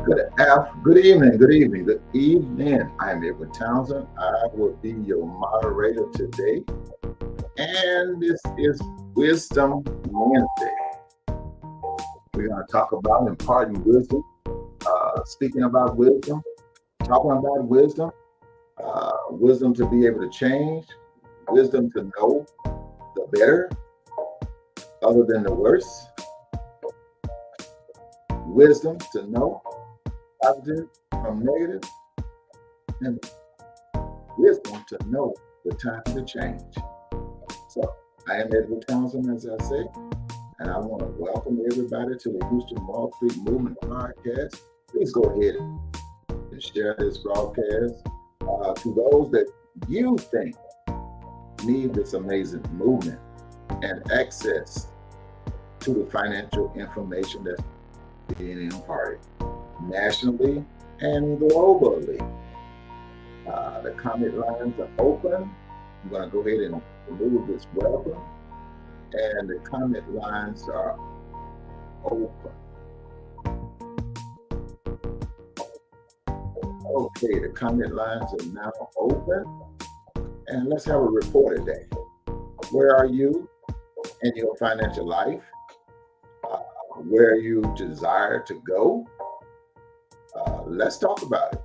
Good evening, good evening. I am Edward Townsend. I will be your moderator today, and this is Wisdom Wednesday. We're going to talk about imparting wisdom, speaking about wisdom, talking about wisdom, wisdom to be able to change, wisdom to know the better other than the worse, wisdom to know positive from negative, and wisdom to know the time to change. So I am Edward Townsend, as I say, and I want to welcome everybody to the Houston Wall Street Movement podcast. Please go ahead and share this broadcast to those that you think need this amazing movement and access to the financial information that's being imparted nationally and globally. The comment lines are open. I'm going to go ahead and remove this welcome, and the comment lines are open. Okay, the comment lines are now open, and let's have a report today. Where are you in your financial life? Where you desire to go? Let's talk about it.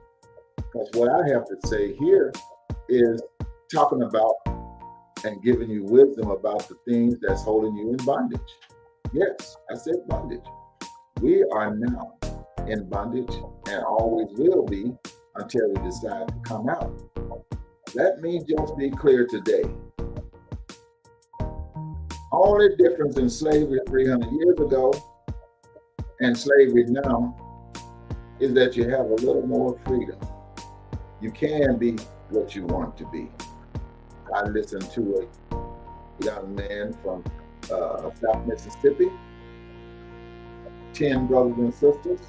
Because what I have to say here is talking about and giving you wisdom about the things that's holding you in bondage. Yes, I said bondage. We are now in bondage and always will be until we decide to come out. Let me just be clear today. Only difference in slavery 300 years ago and slavery now is that you have a little more freedom. You can be what you want to be. I listened to a young man from South Mississippi, 10 brothers and sisters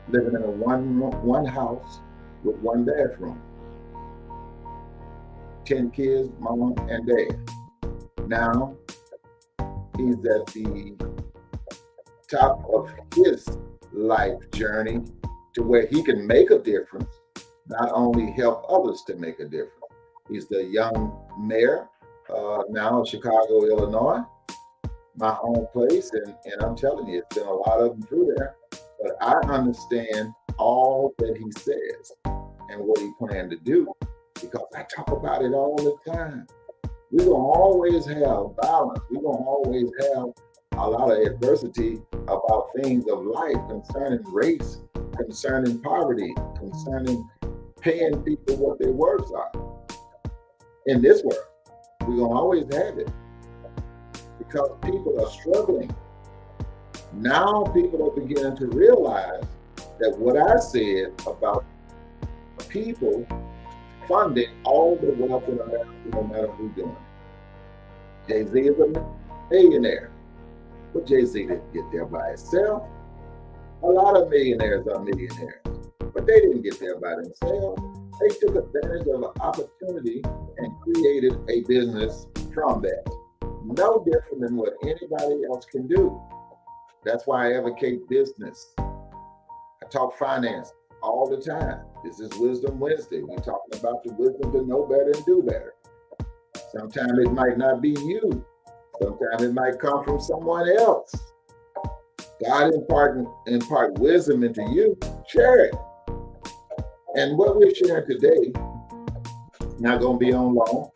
living in a one house with one bathroom, 10 kids, mom and dad. Now he's at the top of his life journey to where he can make a difference, not only help others to make a difference. He's the young mayor now of Chicago, Illinois, my home place. And I'm telling you, it's been a lot of them through there. But I understand all that he says and what he planned to do because I talk about it all the time. We're going to always have violence. We're going to always have a lot of adversity about things of life concerning race, concerning poverty, concerning paying people what their worths are. In this world, we're going to always have it because people are struggling. Now people are beginning to realize that what I said about people funding all the wealth in America, no matter who's doing it. Jay-Z is a millionaire, but Jay-Z didn't get there by himself. A lot of millionaires are millionaires, but they didn't get there by themselves. They took advantage of an opportunity and created a business from that. No different than what anybody else can do. That's why I advocate business. I talk finance all the time. This is Wisdom Wednesday. We're talking about the wisdom to know better and do better. Sometimes it might not be you. Sometimes it might come from someone else. God impart wisdom into you, share it. And what we're sharing today, not going to be on long,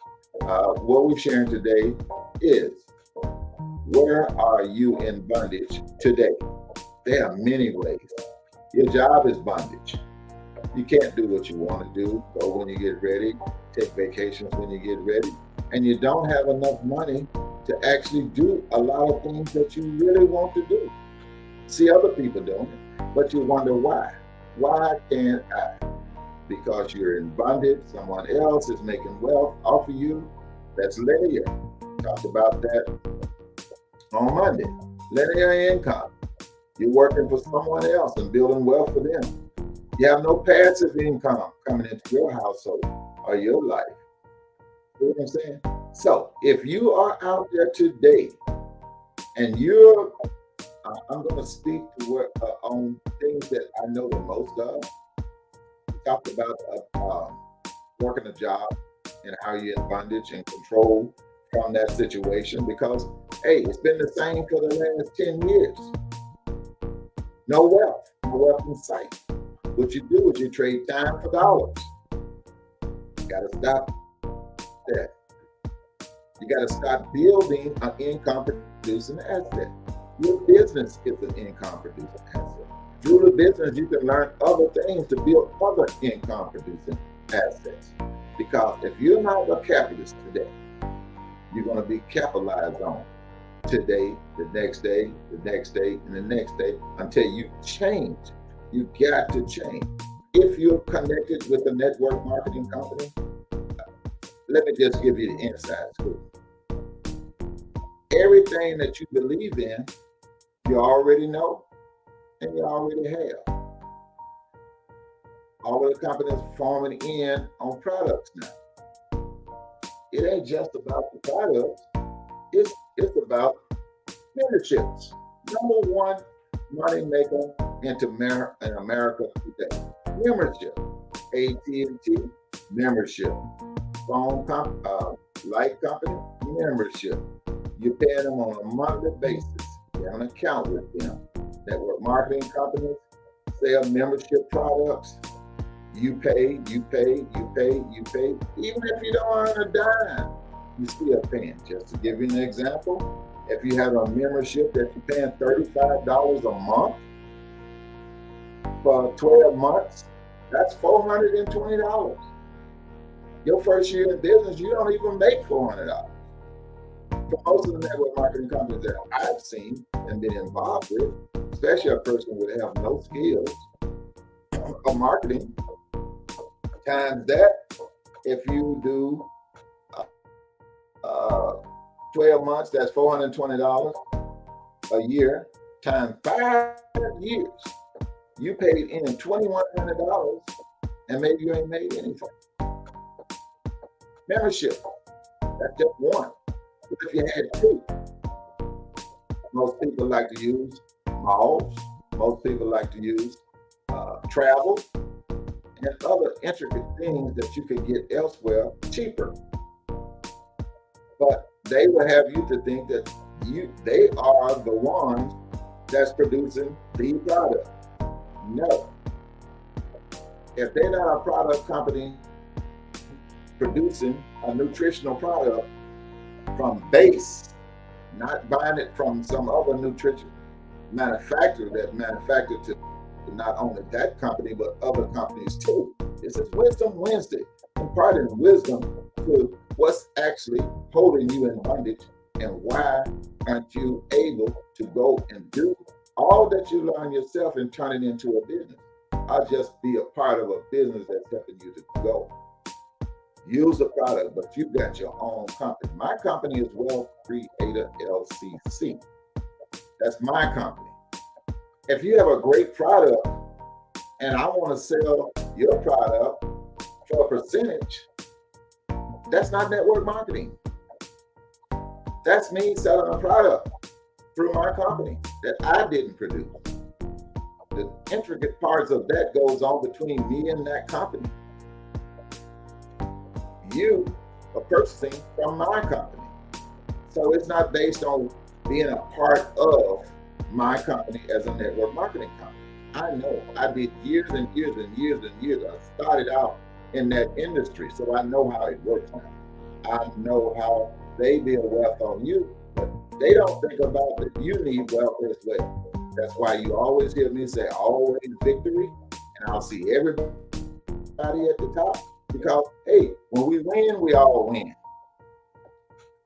what we're sharing today is, where are you in bondage today? There are many ways. Your job is bondage. You can't do what you want to do, go when you get ready, take vacations when you get ready, and you don't have enough money to actually do a lot of things that you really want to do. See other people doing it, but you wonder why. Why can't I? Because you're in bondage. Someone else is making wealth off of you. That's linear. Talked about that on Monday. Linear income. You're working for someone else and building wealth for them. You have no passive income coming into your household or your life. You know what I'm saying? So if you are out there today and you're I'm going to speak to on things that I know the most of. We talked about working a job and how you're in bondage and control from that situation because, hey, it's been the same for the last 10 years. No wealth in sight. What you do is you trade time for dollars. You got to stop that. You got to stop building an income producing asset. Your business is an income producing asset. Through the business, you can learn other things to build other income producing assets. Because if you're not a capitalist today, you're going to be capitalized on today, the next day, the next day, and the next day until you change. You got to change. If you're connected with a network marketing company, let me just give you the inside scoop. Everything that you believe in, you already know and you already have. All of the companies forming in on products now. It ain't just about the products, it's about memberships. Number one money maker in America today. Membership. AT&T, membership. Light company, membership. You're paying them on a monthly basis. You have an account with them. Network marketing companies sell membership products. You pay. Even if you don't earn a dime, you still paying. Just to give you an example, if you have a membership that you're paying $35 a month for 12 months, that's $420. Your first year in business, you don't even make $400. For most of the network marketing companies that I've seen and been involved with, especially a person who would have no skills of marketing, times that, if you do 12 months, that's $420 a year, times 5 years. You paid in $2,100 and maybe you ain't made anything. Membership, that's just one. But if you had two, most people like to use malls, most people like to use travel, and other intricate things that you could get elsewhere cheaper. But they will have you to think that they are the ones that's producing the product. No. If they're not a product company producing a nutritional product from base, not buying it from some other nutrition manufacturer that manufactured to not only that company, but other companies too. This is Wisdom Wednesday, imparting wisdom to what's actually holding you in bondage and why aren't you able to go and do all that you learn yourself and turn it into a business. I'll just be a part of a business that's helping you to go. Use the product, but you've got your own company. My company is Wealth Creator LCC. That's my company. If you have a great product and I want to sell your product for a percentage, that's not network marketing. That's me selling a product through my company that I didn't produce. The intricate parts of that goes on between me and that company. You are purchasing from my company. So it's not based on being a part of my company as a network marketing company. I know I did years and years and years and years. I started out in that industry, so I know how it works now. I know how they build wealth on you, but they don't think about that you need wealth as well. That's why you always hear me say, always victory, and I'll see everybody at the top. Because, hey, when we win, we all win.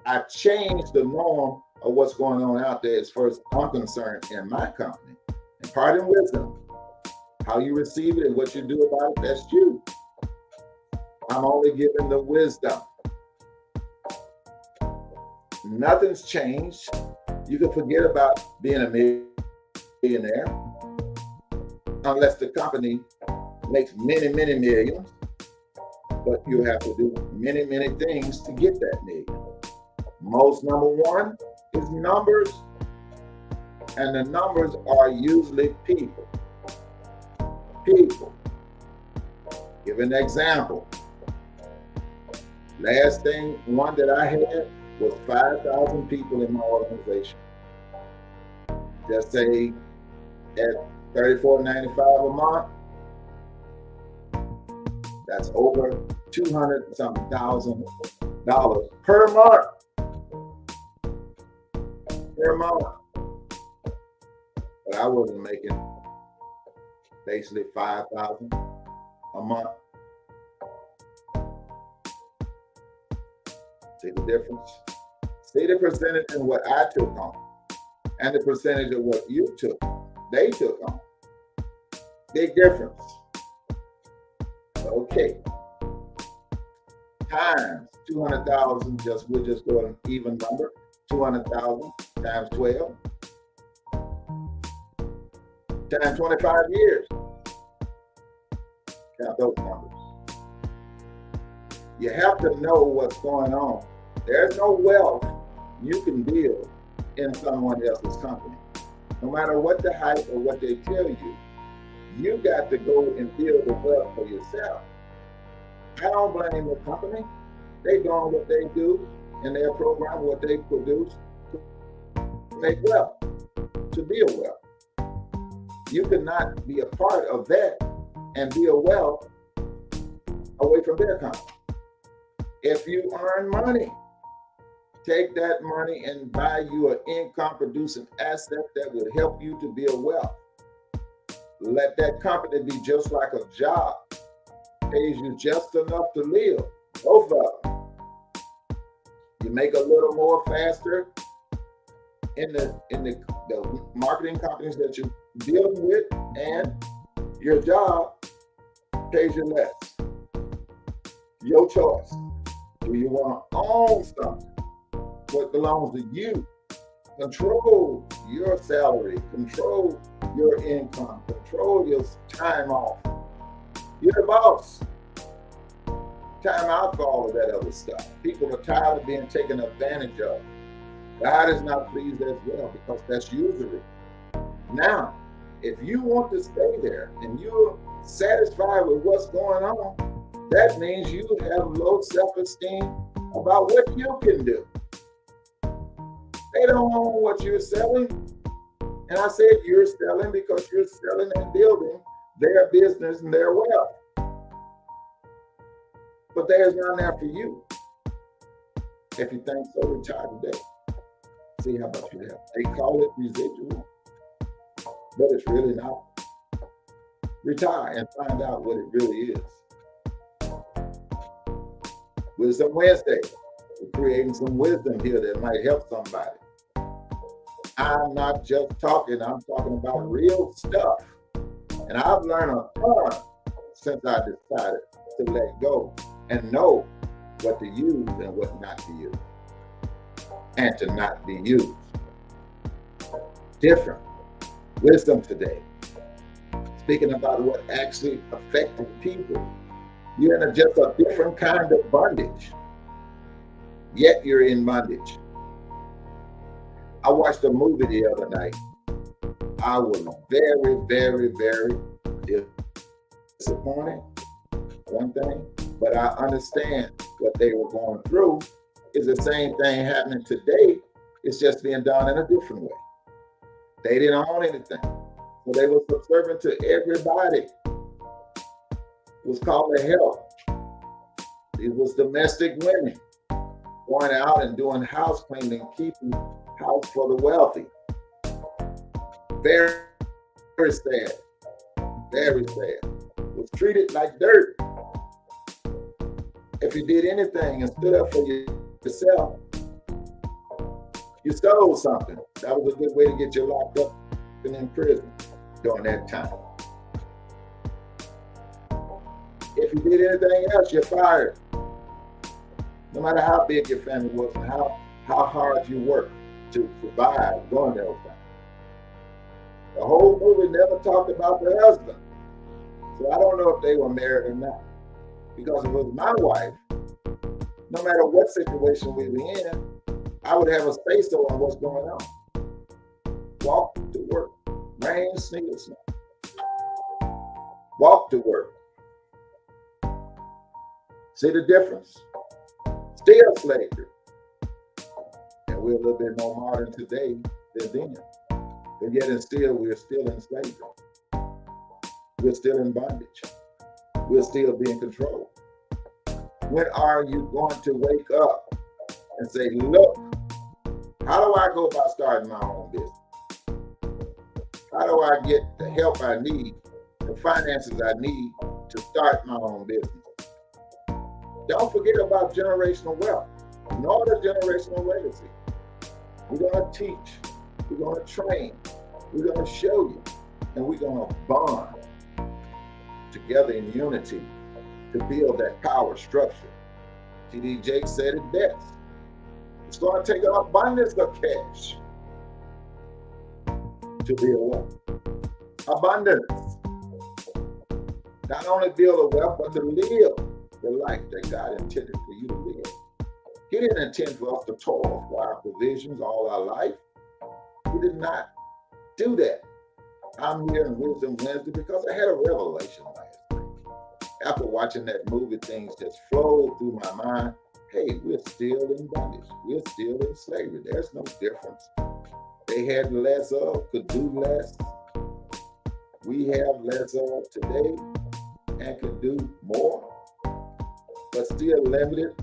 I've changed the norm of what's going on out there as far as I'm concerned in my company. Imparting wisdom. How you receive it and what you do about it, that's you. I'm only giving the wisdom. Nothing's changed. You can forget about being a millionaire unless the company makes many, many millions. But you have to do many, many things to get that million. Most number one is numbers. And the numbers are usually people. People. Give an example. Last one that I had was 5,000 people in my organization. Just say at $34.95 a month, that's over $200-something thousand per month. Per month. But I wasn't making basically $5,000 a month. See the difference? See the percentage in what I took on and the percentage of what you took, they took on. Big difference. Okay. Times 200,000, we'll just go an even number. 200,000 times 12 times 25 years. Count those numbers. You have to know what's going on. There's no wealth you can build in someone else's company. No matter what the hype or what they tell you, you got to go and build the wealth for yourself. I don't blame the company. They doing what they do in their program, what they produce to make wealth, to build wealth. You cannot be a part of that and build wealth away from their company. If you earn money, take that money and buy you an income producing asset that will help you to build wealth. Let that company be just like a job. Pays you just enough to live. Both of them. You make a little more faster in the marketing companies that you're dealing with, and your job pays you less. Your choice. Do you want to own something? What belongs to you? Control your salary, control your income, control your time off. You're the boss. Time out for all of that other stuff. People are tired of being taken advantage of. God is not pleased as well, because that's usury. Now, if you want to stay there and you're satisfied with what's going on, that means you have low self-esteem about what you can do. They don't own what you're selling. And I said you're selling because you're selling and building their business and their wealth. But there's none there for you. If you think so, retire today. See how much you have. They call it residual, but it's really not. Retire and find out what it really is. Wisdom Wednesday. We're creating some wisdom here that might help somebody. I'm not just talking, I'm talking about real stuff. And I've learned a ton since I decided to let go and know what to use and what not to use, and to not be used. Different. Wisdom today. Speaking about what actually affected people. You're in just a different kind of bondage, yet you're in bondage. I watched a movie the other night. I was very, very, very disappointed, one thing, but I understand what they were going through is the same thing happening today. It's just being done in a different way. They didn't own anything. So they were subservient to everybody. It was called the help. It was domestic women going out and doing house cleaning, keeping house for the wealthy. Very, very sad. Very sad. Was treated like dirt. If you did anything and stood up for yourself, you stole something. That was a good way to get you locked up and in prison during that time. If you did anything else, you're fired. No matter how big your family was and how hard you worked to survive during those times. The whole movie never talked about the husband. So I don't know if they were married or not. Because if it was my wife, no matter what situation we were in, I would have a say-so on what's going on. Walk to work. Rain, sneak, or snow. Walk to work. See the difference? Still slavery. And we're a little bit more modern today than then. But yet and still, we're still in slavery. We're still in bondage. We're still being controlled. When are you going to wake up and say, look, how do I go about starting my own business? How do I get the help I need, the finances I need to start my own business? Don't forget about generational wealth, nor the generational legacy. We're going to teach, we're going to train, we're going to show you, and we're going to bond together in unity to build that power structure. T.D. Jakes said it best. It's going to take an abundance of cash to build wealth. Abundance. Not only build a wealth, but to live the life that God intended for you to live. He didn't intend for us to toil for our provisions all our life. He did not do that. I'm here in Wisdom Wednesday because I had a revelation last night. After watching that movie, things just flowed through my mind. Hey, we're still in bondage. We're still in slavery. There's no difference. They had less of, could do less. We have less of today and can do more, but still limited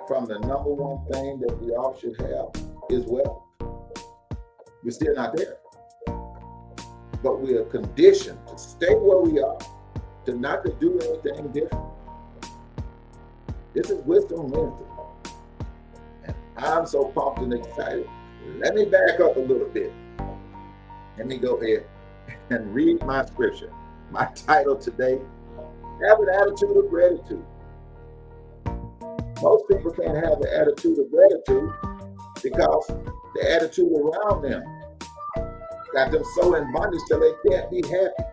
from the number one thing that we all should have is wealth. We're still not there. But we are conditioned to stay where we are, to not to do anything different. This is Wisdom Wednesday. And I'm so pumped and excited. Let me back up a little bit. Let me go ahead and read my scripture. My title today, have an attitude of gratitude. Most people can't have the attitude of gratitude because the attitude around them got them so in bondage till they can't be happy.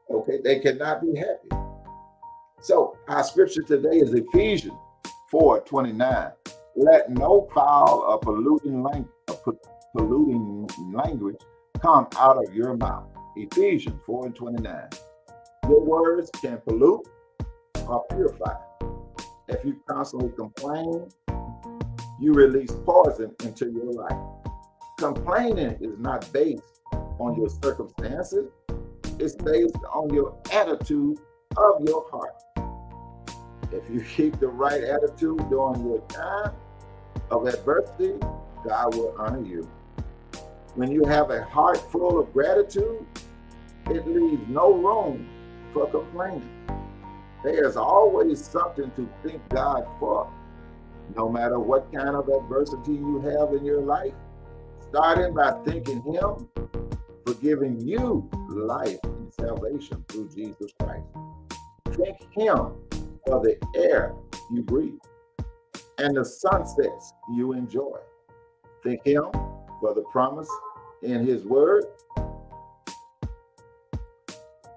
Okay, they cannot be happy. So our scripture today is Ephesians 4:29. Let no foul or polluting language come out of your mouth. Ephesians 4:29. Your words can pollute or purify. If you constantly complain, you release poison into your life. Complaining is not based on your circumstances. It's based on your attitude of your heart. If you keep the right attitude during your time of adversity, God will honor you. When you have a heart full of gratitude, it leaves no room for complaining. There's always something to thank God for, no matter what kind of adversity you have in your life, starting by thanking Him for giving you life and salvation through Jesus Christ. Thank Him for the air you breathe and the sunsets you enjoy. Thank Him for the promise in His Word.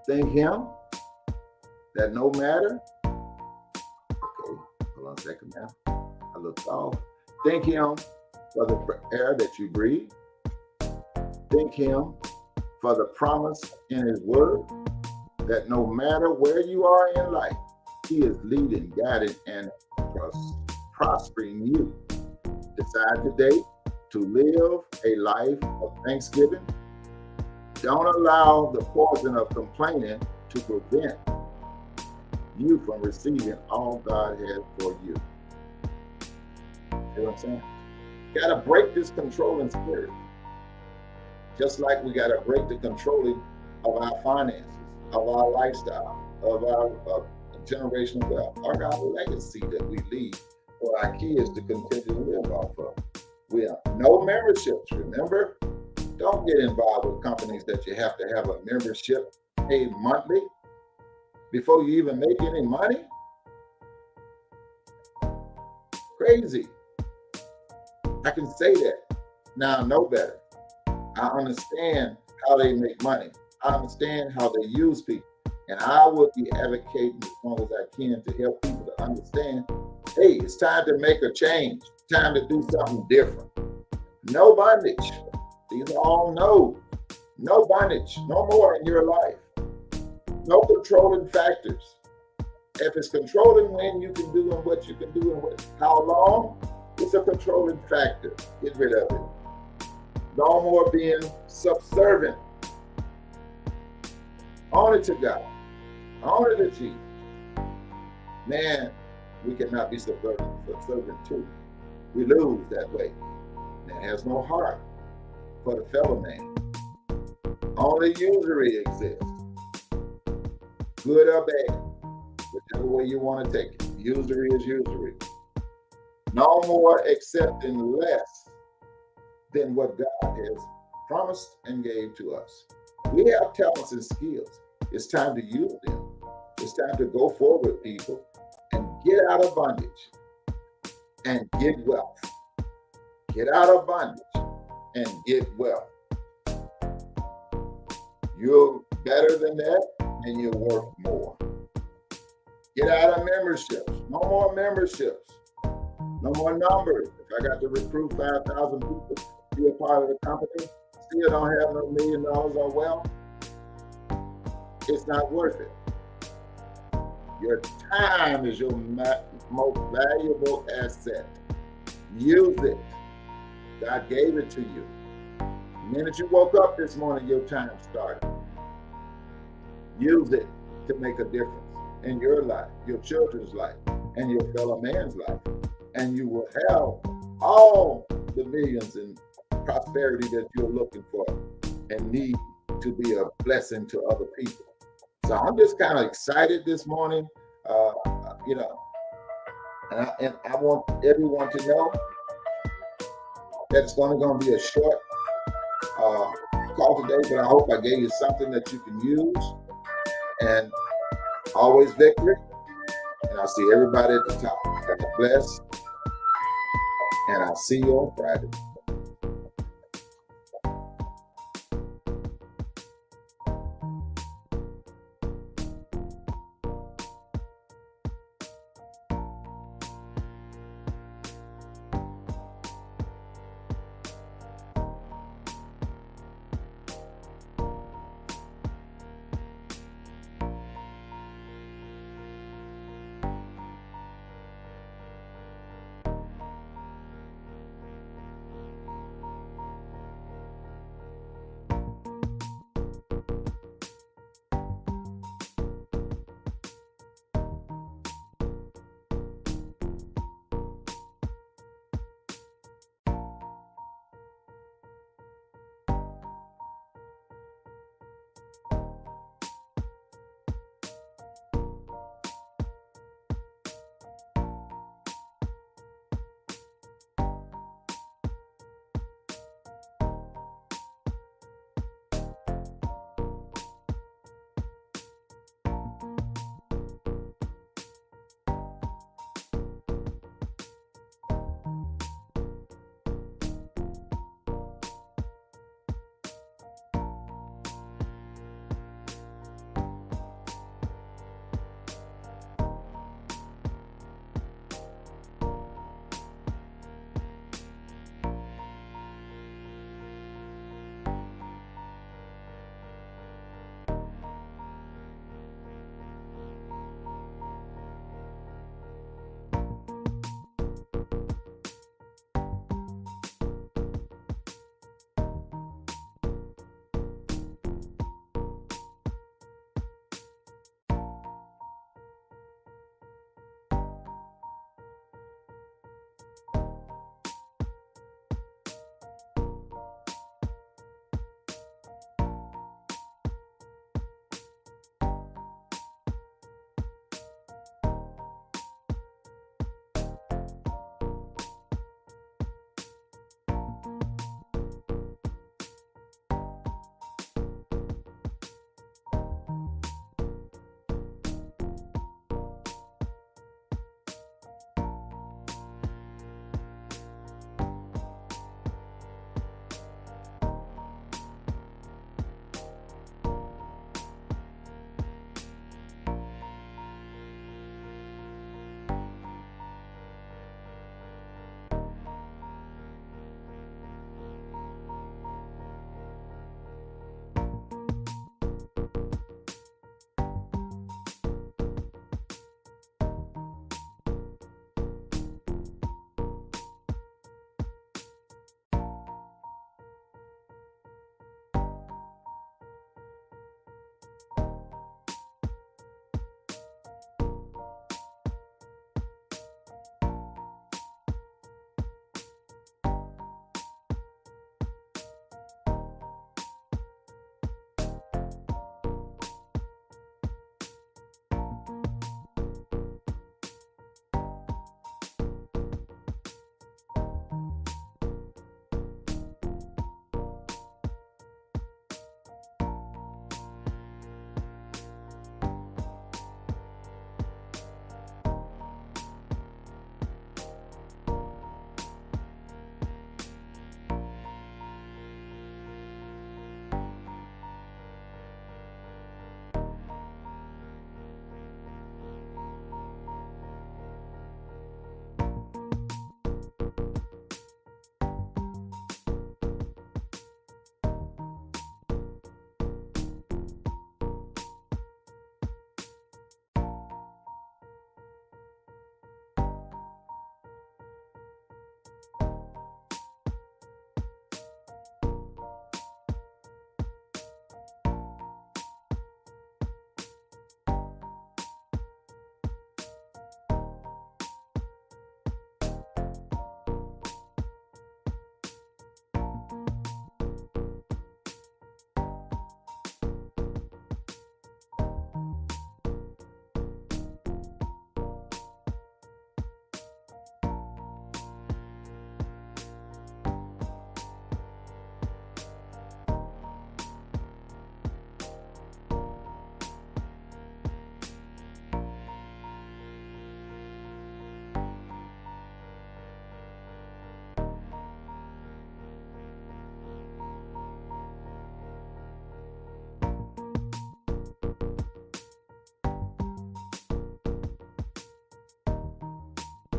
Thank Him that no matter, okay, hold on a second now, I looked off. Thank Him for the air that you breathe. Thank Him for the promise in His Word that no matter where you are in life, He is leading, guiding, and prospering you. Decide today to live a life of thanksgiving. Don't allow the poison of complaining to prevent you from receiving all God has for you. You know what I'm saying? Got to break this controlling spirit. Just like we got to break the controlling of our finances, of our lifestyle, of our generational wealth, or our legacy that we leave for our kids to continue to live off of. We have no memberships, remember? Don't get involved with companies that you have to have a membership paid monthly before you even make any money. Crazy. I can say that. Now I know better. I understand how they make money. I understand how they use people. And I will be advocating as long as I can to help people to understand, hey, it's time to make a change. It's time to do something different. No bondage. These are all no. No bondage. No more in your life. No controlling factors. If it's controlling when you can do and what you can do and how long, it's a controlling factor. Get rid of it. No more being subservient. Honor to God. Honor to Jesus. Man, we cannot be subservient too. We lose that way. Man has no heart for the fellow man. Only usury exists. Good or bad, whichever way you want to take it. Usury is usury. No more accepting less than what God has promised and gave to us. We have talents and skills. It's time to use them. It's time to go forward, people, and get out of bondage and get wealth. Get out of bondage and get wealth. You're better than that and you're worth more. Get out of memberships. No more memberships. No more numbers. If I got to recruit 5,000 people to be a part of the company, still don't have no $1 million or wealth, it's not worth it. Your time is your most valuable asset. Use it. God gave it to you. The minute you woke up this morning, your time started. Use it to make a difference in your life, your children's life, and your fellow man's life. And you will have all the millions and prosperity that you're looking for and need to be a blessing to other people. So I'm just kind of excited this morning, and I want everyone to know that it's going to be a short call today, but I hope I gave you something that you can use. And always victory. And I'll see everybody at the top. God bless. And I'll see you on Friday.